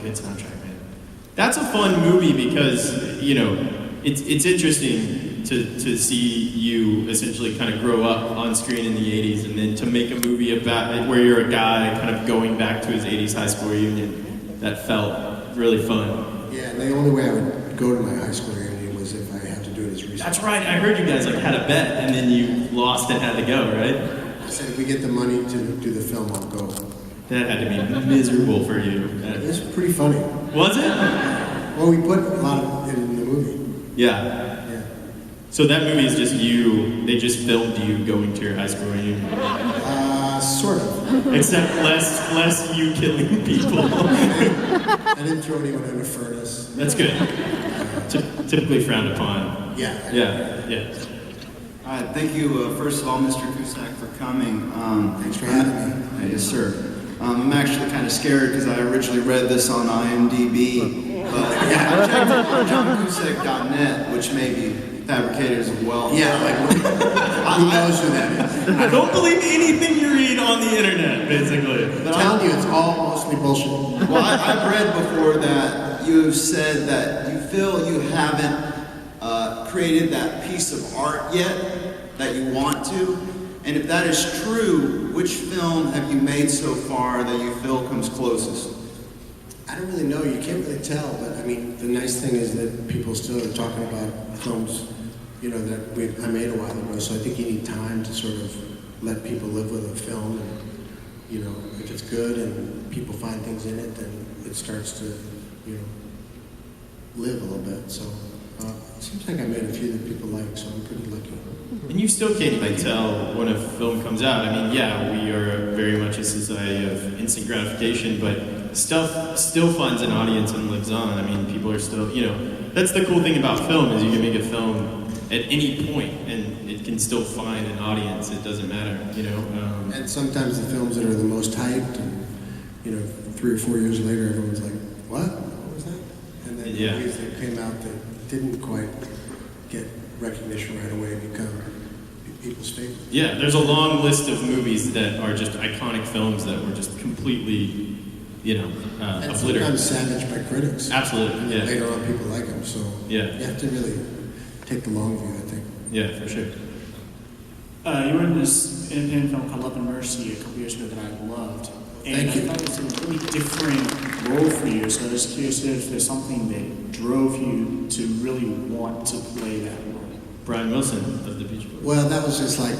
good soundtrack, man. That's a fun movie because, you know, it's interesting to see you essentially kind of grow up on screen in the 80s and then to make a movie about it where you're a guy kind of going back to his 80s high school reunion. That felt really fun. Yeah, and the only way I would go to my high school reunion was if I had to do it as research. That's right, I heard you guys like had a bet and then you lost and had to go, right? I said if we get the money to do the film, I'll go. That had to be miserable for you. It was pretty funny. Was it? Well, we put a lot of it in the movie. Yeah. So that movie is just you, they just filmed you going to your high school reunion? Sort of. Except less you killing people. I didn't throw anyone in a furnace. That's good. Typically frowned upon. Yeah. Yeah. All right, thank you, first of all, Mr. Cusack, for coming. Thanks for having me. Yes, sir. I'm actually kind of scared because I originally read this on IMDb, but yeah, I checked it on johncusack.net, which may be fabricated as well. Yeah, like, who knows who that is? I don't believe anything you read on the internet, basically. But I'm telling you, it's all mostly bullshit. Well, I've read before that you have said that you feel you haven't created that piece of art yet that you want to. And if that is true, which film have you made so far that you feel comes closest? I don't really know. You can't really tell. But I mean, the nice thing is that people still are talking about films, you know, that I made a while ago. So I think you need time to sort of let people live with a film. And, you know, if it's good and people find things in it, then it starts to, you know, live a little bit. So it seems like I made a few that people like, so I'm pretty lucky. And you still can't even tell when a film comes out. I mean, yeah, we are very much a society of instant gratification, but stuff still finds an audience and lives on. I mean, people are still, you know, that's the cool thing about film is you can make a film at any point and it can still find an audience. It doesn't matter, you know. And sometimes the films that are the most hyped, and, you know, 3 or 4 years later, everyone's like, what? What was that? And then the movies that came out that didn't quite get recognition right away become people's favorites. Yeah, there's a long list of movies that are just iconic films that were just completely, you know, obliterated. Sometimes savaged by critics. Absolutely, and yeah. Later on, people like them, so yeah. You have to really take the long view, I think. Yeah, for sure. You were in this independent film called Love and Mercy a couple years ago that I loved. And Thank you. I thought it was a really different role for you, so I was curious if there's something that drove you to really want to play that role. Brian Wilson of the Beach Boys. Well, that was just like,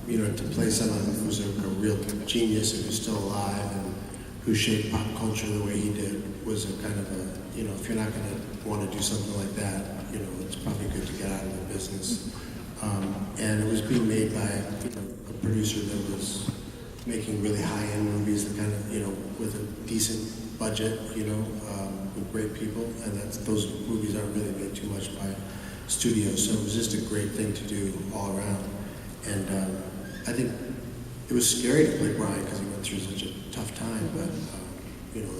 you know, to play someone who was a real genius and who's still alive and who shaped pop culture the way he did was a kind of a, you know, if you're not going to want to do something like that, you know, it's probably good to get out of the business. And it was being made by, you know, a producer that was making really high-end movies that kind of, you know, with a decent budget, you know, with great people, and those movies aren't really made too much by studios, so it was just a great thing to do all around. And I think it was scary to play Brian because he went through such a tough time, but you know,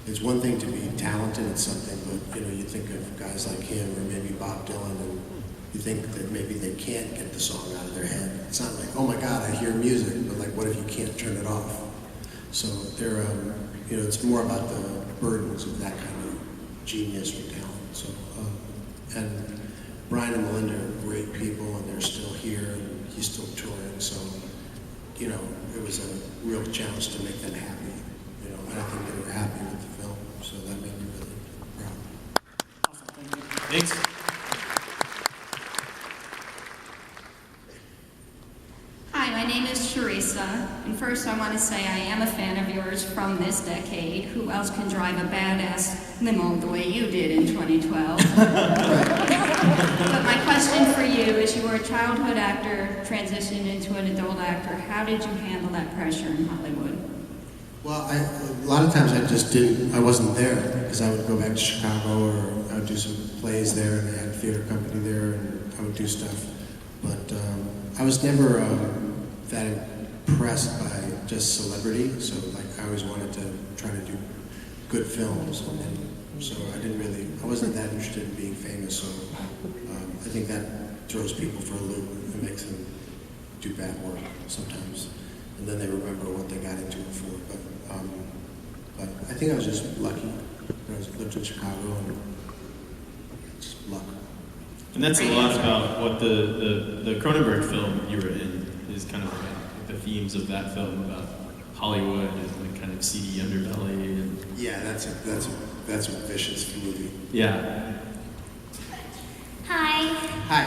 it's one thing to be talented at something, but you know, you think of guys like him or maybe Bob Dylan, and you think that maybe they can't get the song out of their head. It's not like, oh my God, I hear music, but like, what if you can't turn it off? So they're, you know, it's more about the burdens of that kind of genius or talent. So, and Brian and Melinda are great people, and they're still here, and he's still touring. So, you know, it was a real challenge to make them happy. You know, and I think they were happy with the film, so that made me really proud. Awesome, thank you. Thanks. Hi, my name is Teresa, and first I want to say I am a fan of yours from this decade. Who else can drive a badass limo the way you did in 2012? But my question for you is, you were a childhood actor, transitioned into an adult actor. How did you handle that pressure in Hollywood? Well, a lot of times I wasn't there, because I would go back to Chicago, or I would do some plays there, and I had a theater company there, and I would do stuff. But I was never that impressed by just celebrity, so like I always wanted to try to do good films, and so I wasn't that interested in being famous, so I think that throws people for a loop and makes them do bad work sometimes, and then they remember what they got into it for. But I think I was just lucky. Lived in Chicago and just luck. And that's a lot about what the Cronenberg film you were in is kind of like the themes of that film about Hollywood and the kind of seedy underbelly. And Yeah, that's a vicious movie. yeah. Hi. Hi.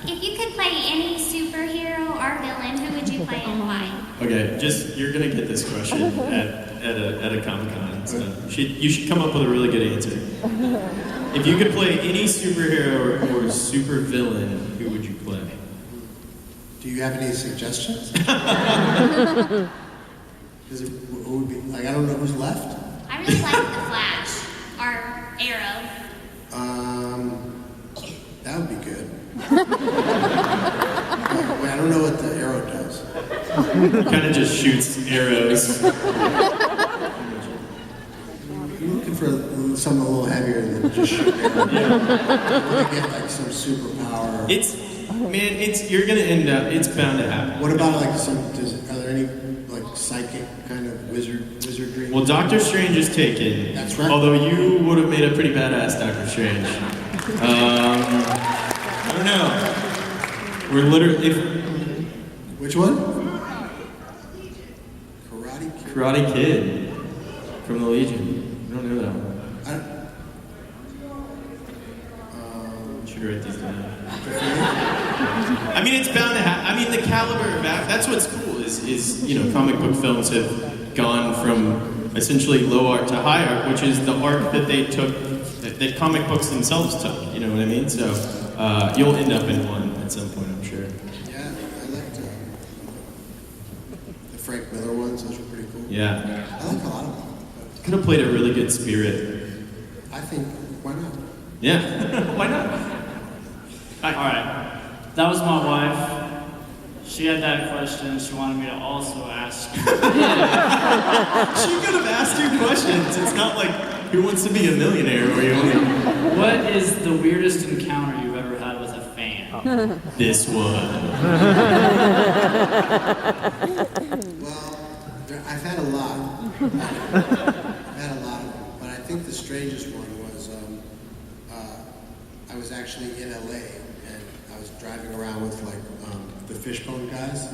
If you could play any superhero or villain, who would you play and why? Okay, you're gonna get this question at a Comic-Con. So you should come up with a really good answer. If you could play any superhero or super villain, who would you play? Do you have any suggestions? Who would be, like, I don't know who's left. I really like The Flash or Arrow. That would be good. Wait, I don't know what the arrow does. Kind of just shoots arrows. I'm looking for something a little heavier than just shoot arrows. I want to get like some superpower. You're gonna end up. It's bound to happen. What about like are there any like psychic kind of wizardry? Well, Doctor Strange is taken. That's right. Although you would have made a pretty badass Doctor Strange. I don't know. We're literally Which one? Karate Kid. Karate Kid from the Legion. I don't know that one. Should write these down. I mean, it's bound to happen. I mean, the caliber of that's what's cool is comic book films have gone from essentially low art to high art, which is the art that they took, that comic books themselves took. You know what I mean? So you'll end up in one at some point, I'm sure. Yeah, I liked the Frank Miller ones. Those were pretty cool. Yeah. I like a lot of them. Could have played a really good Spirit. I think, why not? Yeah. Why not? All right, that was my wife. She had that question. She wanted me to also ask you. She could have asked you questions. It's not like Who Wants to Be a Millionaire where you only... What is the weirdest encounter you've ever had with a fan? This one. Well, I've had a lot. I've had a lot of them, but I think the strangest one was I was actually in LA and I was driving around with like the Fishbone guys,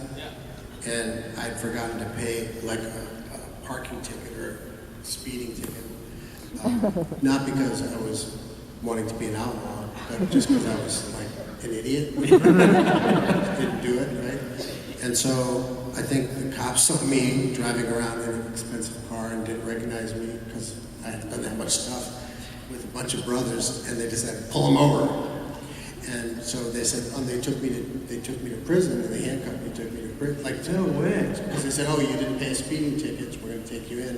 and I'd forgotten to pay like a parking ticket or a speeding ticket, not because I was wanting to be an outlaw, but just because I was like an idiot. Didn't do it, right? And so I think the cops saw me driving around in an expensive car and didn't recognize me because I had done that much stuff with a bunch of brothers, and they just said, pull them over. And so they said, they took me to prison, and they handcuffed me, took me to prison. Like, no way. Because they said, oh, you didn't pay speeding tickets, we're going to take you in.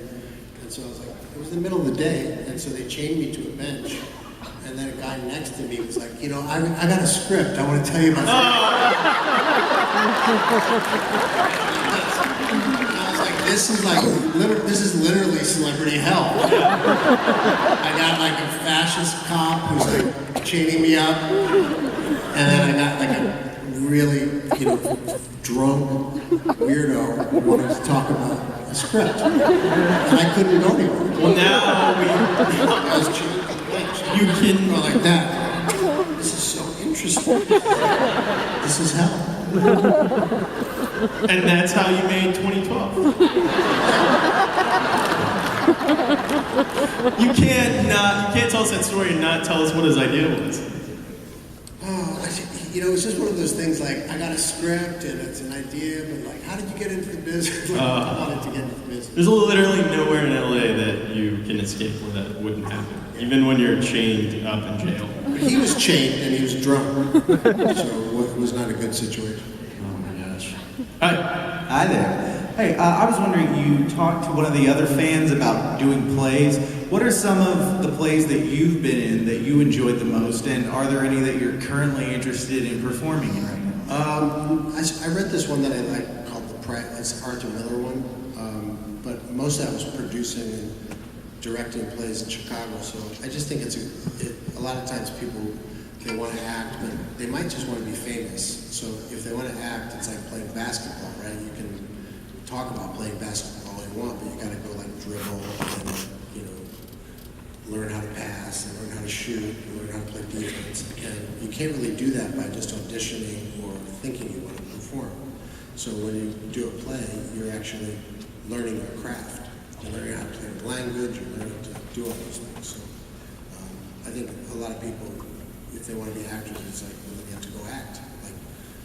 And so I was like, it was the middle of the day, and so they chained me to a bench. And then a guy next to me was like, I got a script, I want to tell you about it. I was like, this is literally celebrity hell. I got like a fascist cop who's like chaining me up, and then I got like a really, drunk weirdo who wanted to talk about a script, and I couldn't go anywhere. Well, now I was chained. you can... Go like that. This is so interesting. This is hell. And that's how you made 2012. You can't tell us that story and not tell us what his idea was. It's just one of those things like, I got a script and it's an idea, but like, how did you get into the business? I wanted to get into the business. There's literally nowhere in LA that you can escape where that wouldn't happen. Even when you're chained up in jail. He was chained and he was drunk, so it was not a good situation. Oh my gosh. Hi there. Hey, I was wondering, you talked to one of the other fans about doing plays. What are some of the plays that you've been in that you enjoyed the most, and are there any that you're currently interested in performing in right now? I read this one that I like called it's Arthur Miller one, but most of that was producing and directing plays in Chicago, so I just think a lot of times people, they want to act, but they might just want to be famous. So if they want to act, it's like playing basketball, right? You can talk about playing basketball all you want, but you got to go like dribble and shoot, you learn how to play defense, and you can't really do that by just auditioning or thinking you want to perform. So when you do a play, you're actually learning a craft. You're learning how to play the language, you're learning to do all those things. So I think a lot of people, if they want to be actors, it's like, well, they have to go act. Like,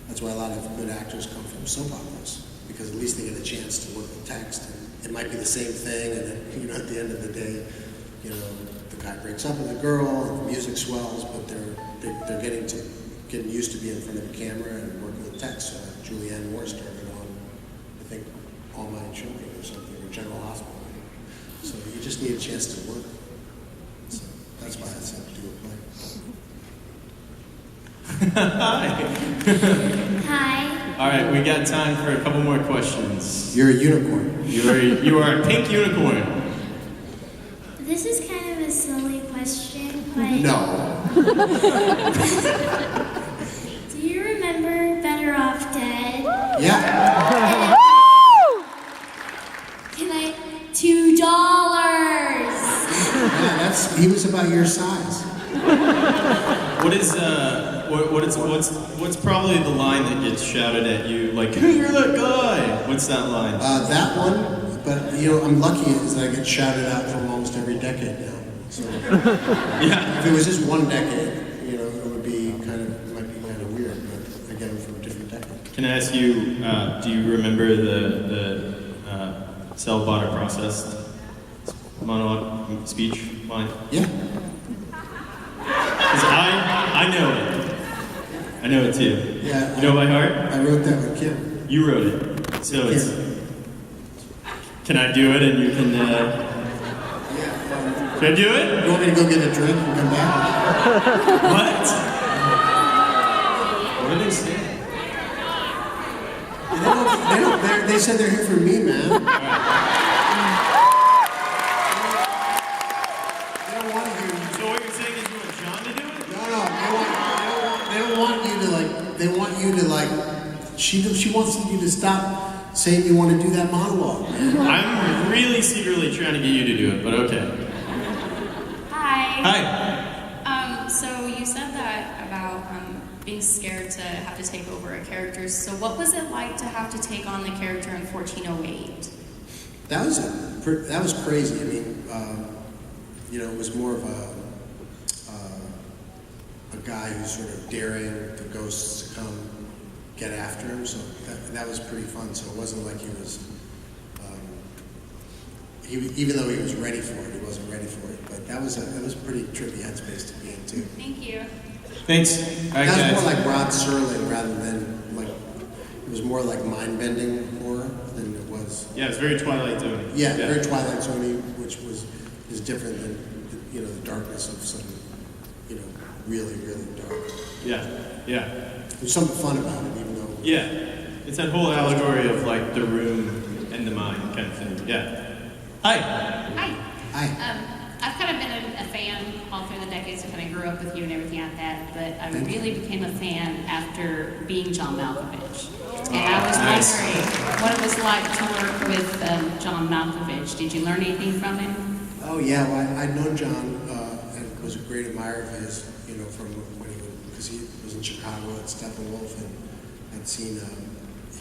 that's why a lot of good actors come from soap operas, because at least they get a chance to work with text. And it might be the same thing, and then, at the end of the day, the guy breaks up with a girl, and the music swells, but they're getting used to being in front of a camera and working with text. So like Julianne Moore started on, I think, All My Children or something, or General Hospital. So you just need a chance to work. So that's why I said do a play. Hi. All right, we got time for a couple more questions. You're a unicorn. You are a pink unicorn. This is kind of a silly question, but No. do you remember Better Off Dead? Yeah. Can I $2? Yeah, he was about your size. What's probably the line that gets shouted at you, like, hey, you're that guy? What's that line? That one, but I'm lucky is that I get shouted out from almost every decade now. So Yeah. if it was just one decade, it might be kind of weird, but I get them from a different decade. Can I ask you, do you remember the sell, bought, or processed monologue speech line? Yeah. Because I know it. I know it too. Yeah. You know by heart? I wrote that with Kim. You wrote it. So it's. Kim. Can I do it and you can. Can I do it? You want me to go get a drink and come back? What? What are they saying? They said they're here for me, man. They don't want you. So what you're saying is you want John to do it? No. They don't want you to like. They want you to like. She wants you to stop saying you want to do that monologue. I'm really secretly trying to get you to do it, but okay. Hi. Hi. So you said that about being scared to have to take over a character. So what was it like to have to take on the character in 1408? That was crazy. I mean, it was more of a guy who's sort of daring the ghosts to come get after him. So that was pretty fun. So it wasn't like he was. Even though he was ready for it, he wasn't ready for it. But that was a pretty trippy headspace to be in too. Thank you. Thanks. All right, That was guys. more like Rod Serling rather than like. It was more like mind-bending horror than it was. Yeah, it's very Twilight Zone. Yeah, very Twilight Zone, which is different than the darkness of some really really dark. Yeah. There's something fun about it, even though. Yeah. It's that whole allegory of like the room and the mind kind of thing. Yeah. Hi. Hi. I've kind of been a fan all through the decades. I kind of grew up with you and everything like that, but I really became a fan after being John Malkovich. And I was wondering what it was like to work with John Malkovich. Did you learn anything from him? Oh yeah, well, I'd known John and was a great admirer of his, from when because he was in Chicago at Steppenwolf, and I'd seen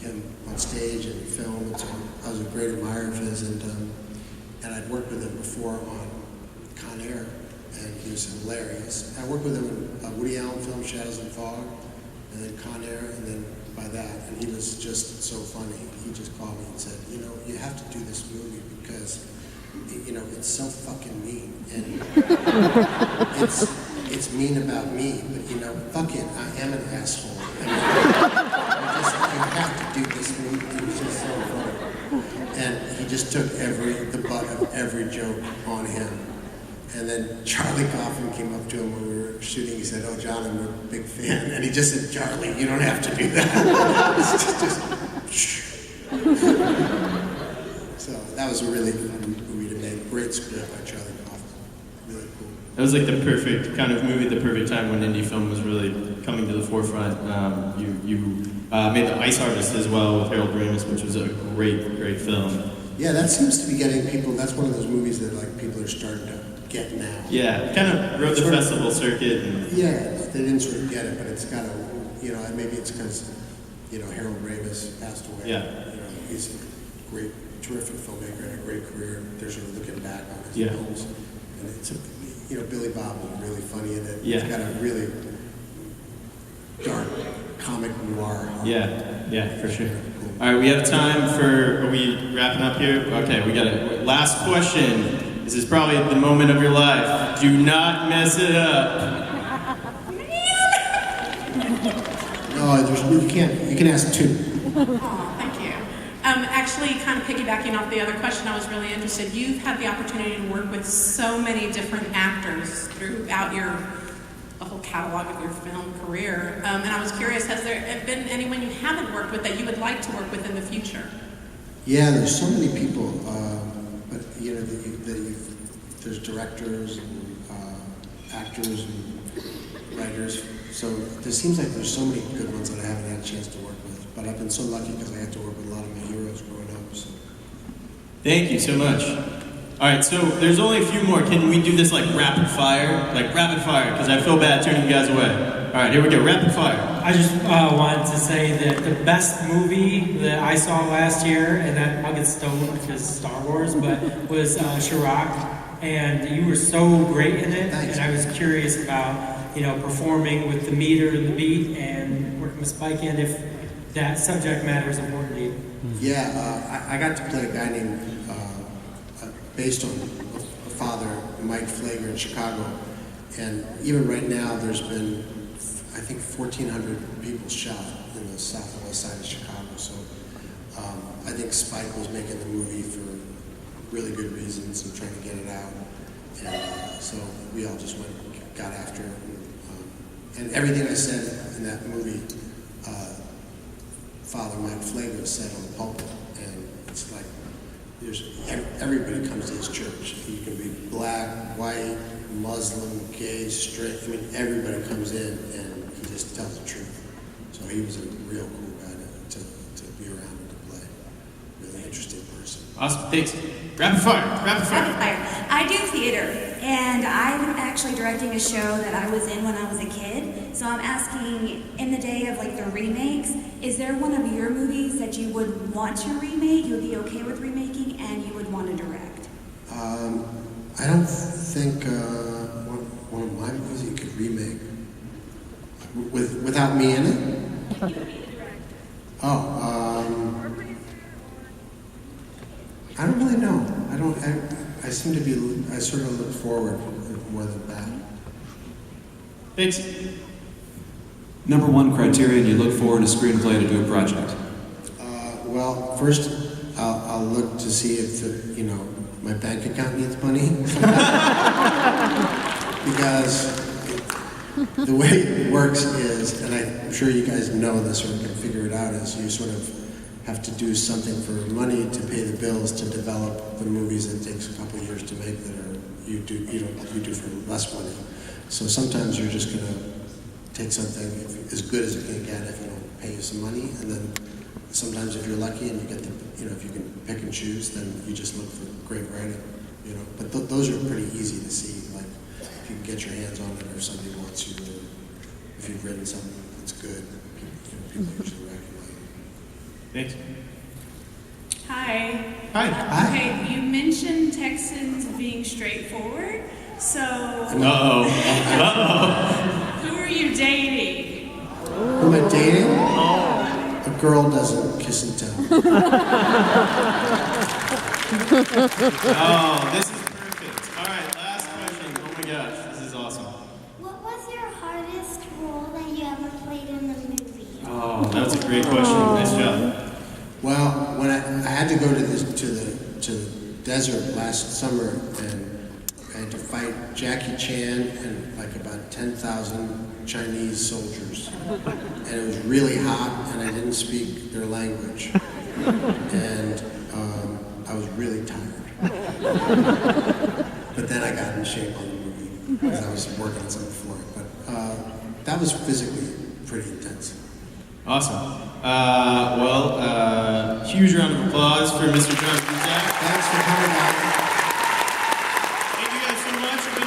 him on stage and film, and so I was a great admirer of his, and I'd worked with him before on Con Air, and he was hilarious. I worked with him in a Woody Allen film, Shadows and Fog, and then Con Air, and then by that, and he was just so funny. He just called me and said, you have to do this movie because, it's so fucking mean, and it's mean about me, but fuck it, I am an asshole. You have to do this movie. It was just so funny. And he just took the butt of every joke on him. And then Charlie Kaufman came up to him when we were shooting. He said, "Oh, John, I'm a big fan." And he just said, "Charlie, you don't have to do that." So that was a really fun movie to make. Great script by Charlie Kaufman. Really cool. That was like the perfect kind of movie at the perfect time when indie film was really coming to the forefront. You made The Ice Artist as well with Harold Ramis, which was a great film. Yeah, that seems to be getting people. That's one of those movies that like people are starting to get now. Yeah, kind of rode the festival circuit. And Yeah, they didn't sort of get it, but it's got a, you know, maybe it's because, you know, Harold Ramis passed away. Yeah. You know, he's a great, terrific filmmaker and a great career. They're sort of looking back on his Yeah. films. And it's, you know, Billy Bob was really funny in it. Yeah. It's got a really dark comic noir. yeah, for sure. All right, we have time for, are we wrapping up here? Okay, we got it. Last question. This is probably the moment of your life. Do not mess it up. No, you can ask two. Oh, thank you. Actually, kind of piggybacking off the other question, I was really interested. You've had the opportunity to work with so many different actors throughout the whole catalog of your film career. And I was curious, has there been anyone you haven't worked with that you would like to work with in the future? Yeah, there's so many people, but you know, there's directors and actors and writers. So there seems like there's so many good ones that I haven't had a chance to work with. But I've been so lucky because I had to work with a lot of my heroes growing up. So. Thank you so much. All right, so there's only a few more. Can we do this like rapid fire? Like rapid fire, because I feel bad turning you guys away. All right, here we go, rapid fire. I just wanted to say that the best movie that I saw last year, and that I'll get stoned because Star Wars, but was Chirac, and you were so great in it. Thanks. And I was curious about, you know, performing with the meter and the beat and working with Spike, and if that subject matter is important to you. Yeah, I got to play a guy named, based on a father, Mike Flager in Chicago. And even right now, there's been, I think, 1,400 people shot in the south and west side of Chicago. So I think Spike was making the movie for really good reasons and trying to get it out. And so we all just went and got after it. And everything I said in that movie, Father Mike Flager said on the pulpit. And it's like, everybody comes to his church. You can be black, white, Muslim, gay, straight. I mean, everybody comes in and he just tells the truth. So he was a real cool guy to be around and to play. Really interesting person. Awesome, thanks. Rapid fire, rapid fire. Rapid fire. I do theater, and I'm actually directing a show that I was in when I was a kid. So I'm asking, in the day of like the remakes, is there one of your movies that you would want to remake, you would be okay with remaking, and you would want to direct? I don't think one of my movies you could remake without me in it. I don't really know. I seem to be. I sort of look forward more than back. Thanks. Number one criterion you look for in a screenplay to do a project? Well, first I'll look to see if my bank account needs money. Because the way it works is, and I'm sure you guys know this or can figure it out, is you sort of have to do something for money to pay the bills to develop the movies that takes a couple of years to make that you do for less money. So sometimes you're just gonna take something as good as it can get if it'll pay you some money, and then sometimes if you're lucky and you get if you can pick and choose, then you just look for great writing, But those are pretty easy to see, like if you can get your hands on it or somebody wants you, or if you've written something that's good, people usually recognize it. Thanks. Hi. Hi. Okay, you mentioned Texans being straightforward, so Uh-oh. who are you dating? Who am I dating? A girl doesn't kiss and tell. Oh, this is perfect. All right, last question. Oh my gosh, this is awesome. What was your hardest role that you ever played in the movie? Oh, that's a great question. Nice job. Well, when I had to go to the desert last summer, and I had to fight Jackie Chan and like about 10,000 Chinese soldiers, and it was really hot, and I didn't speak their language, and I was really tired. But then I got in shape on the movie because I was working on something for it. But that was physically pretty intense. Awesome. Huge round of applause for Mr. John Cusack. Thanks for coming out. Thank you guys so much.